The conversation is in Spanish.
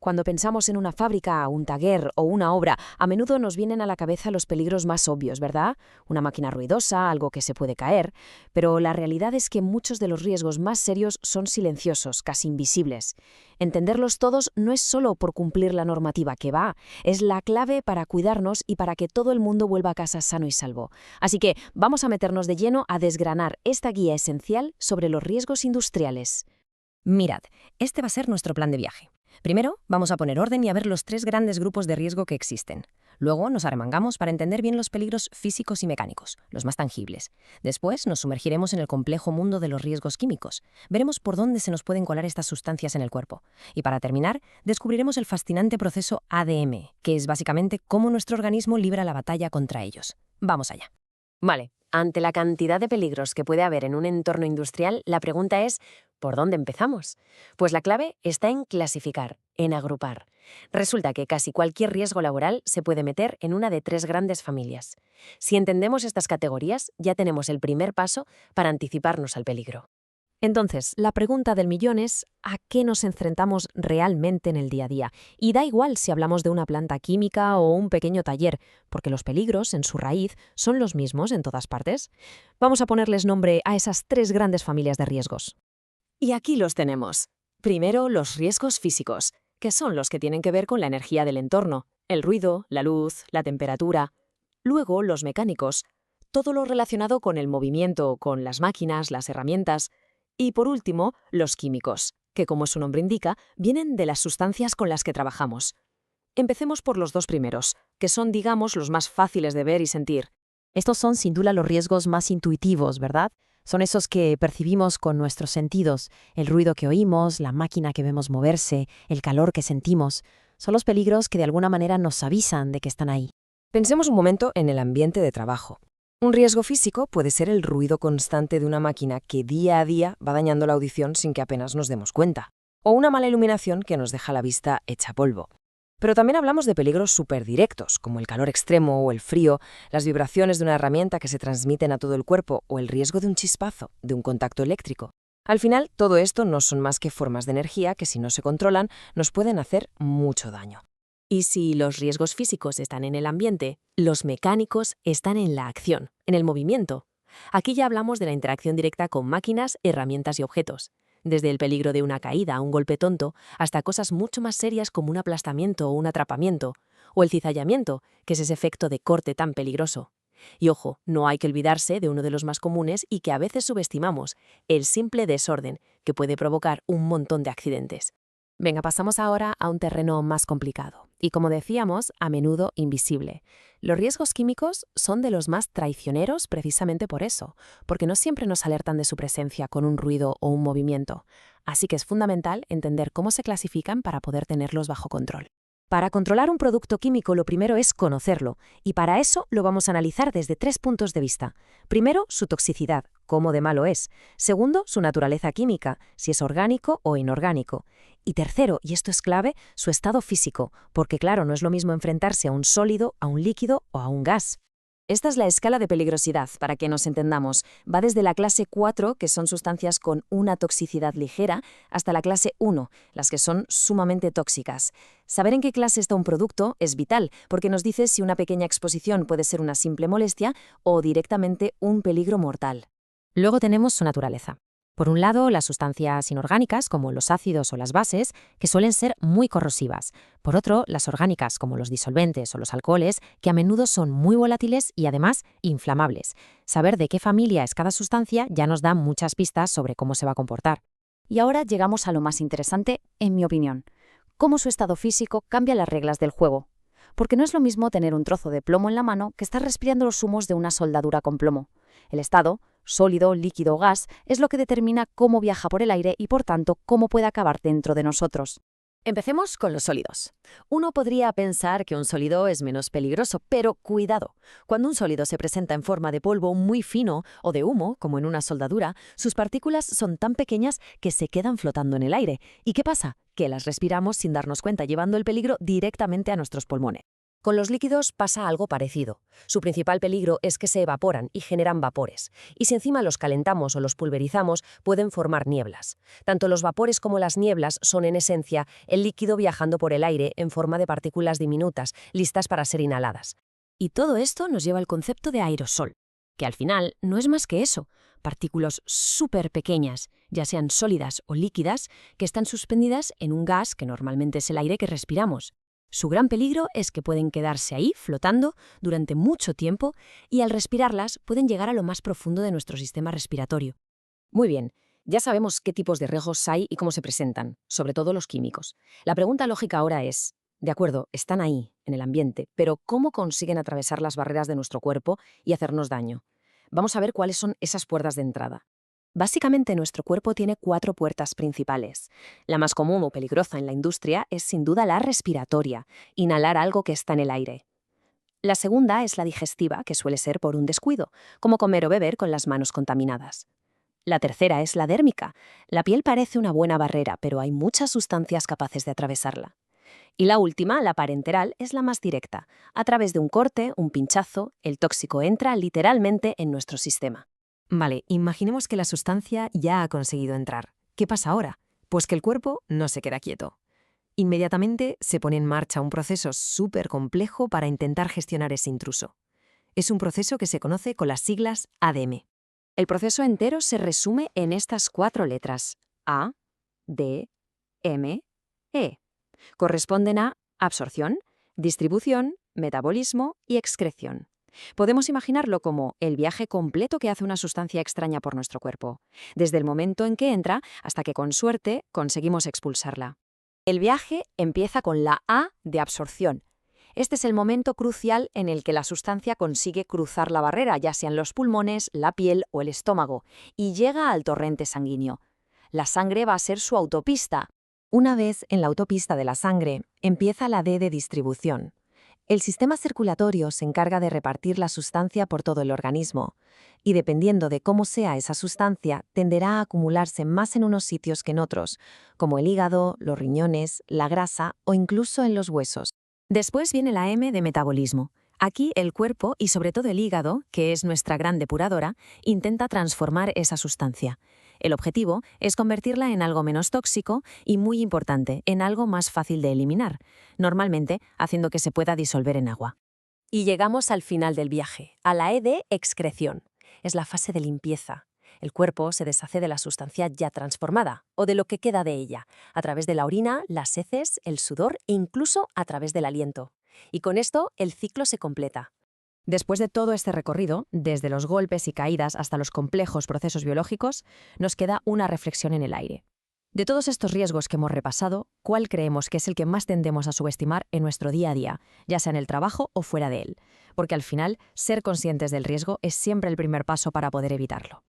Cuando pensamos en una fábrica, un taller o una obra, a menudo nos vienen a la cabeza los peligros más obvios, ¿verdad? Una máquina ruidosa, algo que se puede caer. Pero la realidad es que muchos de los riesgos más serios son silenciosos, casi invisibles. Entenderlos todos no es solo por cumplir la normativa que va, es la clave para cuidarnos y para que todo el mundo vuelva a casa sano y salvo. Así que vamos a meternos de lleno a desgranar esta guía esencial sobre los riesgos industriales. Mirad, este va a ser nuestro plan de viaje. Primero, vamos a poner orden y a ver los 3 grandes grupos de riesgo que existen. Luego nos arremangamos para entender bien los peligros físicos y mecánicos, los más tangibles. Después nos sumergiremos en el complejo mundo de los riesgos químicos. Veremos por dónde se nos pueden colar estas sustancias en el cuerpo. Y para terminar, descubriremos el fascinante proceso ADM, que es básicamente cómo nuestro organismo libra la batalla contra ellos. Vamos allá. Vale, ante la cantidad de peligros que puede haber en un entorno industrial, la pregunta es, ¿por dónde empezamos? Pues la clave está en clasificar, en agrupar. Resulta que casi cualquier riesgo laboral se puede meter en una de 3 grandes familias. Si entendemos estas categorías, ya tenemos el primer paso para anticiparnos al peligro. Entonces, la pregunta del millón es ¿a qué nos enfrentamos realmente en el día a día? Y da igual si hablamos de una planta química o un pequeño taller, porque los peligros, en su raíz, son los mismos en todas partes. Vamos a ponerles nombre a esas 3 grandes familias de riesgos. Y aquí los tenemos. Primero, los riesgos físicos, que son los que tienen que ver con la energía del entorno, el ruido, la luz, la temperatura. Luego, los mecánicos, todo lo relacionado con el movimiento, con las máquinas, las herramientas. Y por último, los químicos, que como su nombre indica, vienen de las sustancias con las que trabajamos. Empecemos por los 2 primeros, que son, digamos, los más fáciles de ver y sentir. Estos son sin duda los riesgos más intuitivos, ¿verdad? Son esos que percibimos con nuestros sentidos, el ruido que oímos, la máquina que vemos moverse, el calor que sentimos. Son los peligros que de alguna manera nos avisan de que están ahí. Pensemos un momento en el ambiente de trabajo. Un riesgo físico puede ser el ruido constante de una máquina que día a día va dañando la audición sin que apenas nos demos cuenta, o una mala iluminación que nos deja la vista hecha polvo. Pero también hablamos de peligros superdirectos, como el calor extremo o el frío, las vibraciones de una herramienta que se transmiten a todo el cuerpo o el riesgo de un chispazo, de un contacto eléctrico. Al final, todo esto no son más que formas de energía que, si no se controlan, nos pueden hacer mucho daño. Y si los riesgos físicos están en el ambiente, los mecánicos están en la acción, en el movimiento. Aquí ya hablamos de la interacción directa con máquinas, herramientas y objetos. Desde el peligro de una caída, un golpe tonto, hasta cosas mucho más serias como un aplastamiento o un atrapamiento, o el cizallamiento, que es ese efecto de corte tan peligroso. Y ojo, no hay que olvidarse de uno de los más comunes y que a veces subestimamos, el simple desorden, que puede provocar un montón de accidentes. Venga, pasamos ahora a un terreno más complicado y, como decíamos, a menudo invisible. Los riesgos químicos son de los más traicioneros precisamente por eso, porque no siempre nos alertan de su presencia con un ruido o un movimiento. Así que es fundamental entender cómo se clasifican para poder tenerlos bajo control. Para controlar un producto químico lo primero es conocerlo, y para eso lo vamos a analizar desde 3 puntos de vista. Primero, su toxicidad, cómo de malo es. Segundo, su naturaleza química, si es orgánico o inorgánico. Y tercero, y esto es clave, su estado físico, porque claro, no es lo mismo enfrentarse a un sólido, a un líquido o a un gas. Esta es la escala de peligrosidad, para que nos entendamos. Va desde la clase 4, que son sustancias con una toxicidad ligera, hasta la clase 1, las que son sumamente tóxicas. Saber en qué clase está un producto es vital, porque nos dice si una pequeña exposición puede ser una simple molestia o directamente un peligro mortal. Luego tenemos su naturaleza. Por un lado, las sustancias inorgánicas, como los ácidos o las bases, que suelen ser muy corrosivas. Por otro, las orgánicas, como los disolventes o los alcoholes, que a menudo son muy volátiles y además inflamables. Saber de qué familia es cada sustancia ya nos da muchas pistas sobre cómo se va a comportar. Y ahora llegamos a lo más interesante, en mi opinión. Cómo su estado físico cambia las reglas del juego. Porque no es lo mismo tener un trozo de plomo en la mano que estar respirando los humos de una soldadura con plomo. El estado, sólido, líquido o gas, es lo que determina cómo viaja por el aire y, por tanto, cómo puede acabar dentro de nosotros. Empecemos con los sólidos. Uno podría pensar que un sólido es menos peligroso, pero cuidado. Cuando un sólido se presenta en forma de polvo muy fino o de humo, como en una soldadura, sus partículas son tan pequeñas que se quedan flotando en el aire. ¿Y qué pasa? Que las respiramos sin darnos cuenta, llevando el peligro directamente a nuestros pulmones. Con los líquidos pasa algo parecido. Su principal peligro es que se evaporan y generan vapores, y si encima los calentamos o los pulverizamos, pueden formar nieblas. Tanto los vapores como las nieblas son en esencia el líquido viajando por el aire en forma de partículas diminutas, listas para ser inhaladas. Y todo esto nos lleva al concepto de aerosol, que al final no es más que eso, partículas súper pequeñas, ya sean sólidas o líquidas, que están suspendidas en un gas que normalmente es el aire que respiramos. Su gran peligro es que pueden quedarse ahí flotando durante mucho tiempo y al respirarlas pueden llegar a lo más profundo de nuestro sistema respiratorio. Muy bien, ya sabemos qué tipos de riesgos hay y cómo se presentan, sobre todo los químicos. La pregunta lógica ahora es, de acuerdo, están ahí, en el ambiente, pero ¿cómo consiguen atravesar las barreras de nuestro cuerpo y hacernos daño? Vamos a ver cuáles son esas puertas de entrada. Básicamente, nuestro cuerpo tiene 4 puertas principales. La más común o peligrosa en la industria es sin duda la respiratoria, inhalar algo que está en el aire. La segunda es la digestiva, que suele ser por un descuido, como comer o beber con las manos contaminadas. La tercera es la dérmica. La piel parece una buena barrera, pero hay muchas sustancias capaces de atravesarla. Y la última, la parenteral, es la más directa. A través de un corte, un pinchazo, el tóxico entra literalmente en nuestro sistema. Vale, imaginemos que la sustancia ya ha conseguido entrar. ¿Qué pasa ahora? Pues que el cuerpo no se queda quieto. Inmediatamente se pone en marcha un proceso súper complejo para intentar gestionar ese intruso. Es un proceso que se conoce con las siglas ADM. El proceso entero se resume en estas 4 letras: A, D, M, E. Corresponden a absorción, distribución, metabolismo y excreción. Podemos imaginarlo como el viaje completo que hace una sustancia extraña por nuestro cuerpo, desde el momento en que entra hasta que con suerte conseguimos expulsarla. El viaje empieza con la A de absorción. Este es el momento crucial en el que la sustancia consigue cruzar la barrera, ya sean los pulmones, la piel o el estómago, y llega al torrente sanguíneo. La sangre va a ser su autopista. Una vez en la autopista de la sangre, empieza la D de distribución. El sistema circulatorio se encarga de repartir la sustancia por todo el organismo, y dependiendo de cómo sea esa sustancia, tenderá a acumularse más en unos sitios que en otros, como el hígado, los riñones, la grasa o incluso en los huesos. Después viene la M de metabolismo. Aquí el cuerpo, y sobre todo el hígado, que es nuestra gran depuradora, intenta transformar esa sustancia. El objetivo es convertirla en algo menos tóxico y, muy importante, en algo más fácil de eliminar, normalmente haciendo que se pueda disolver en agua. Y llegamos al final del viaje, a la E de excreción. Es la fase de limpieza. El cuerpo se deshace de la sustancia ya transformada, o de lo que queda de ella, a través de la orina, las heces, el sudor e incluso a través del aliento. Y con esto el ciclo se completa. Después de todo este recorrido, desde los golpes y caídas hasta los complejos procesos biológicos, nos queda una reflexión en el aire. De todos estos riesgos que hemos repasado, ¿cuál creemos que es el que más tendemos a subestimar en nuestro día a día, ya sea en el trabajo o fuera de él? Porque al final, ser conscientes del riesgo es siempre el primer paso para poder evitarlo.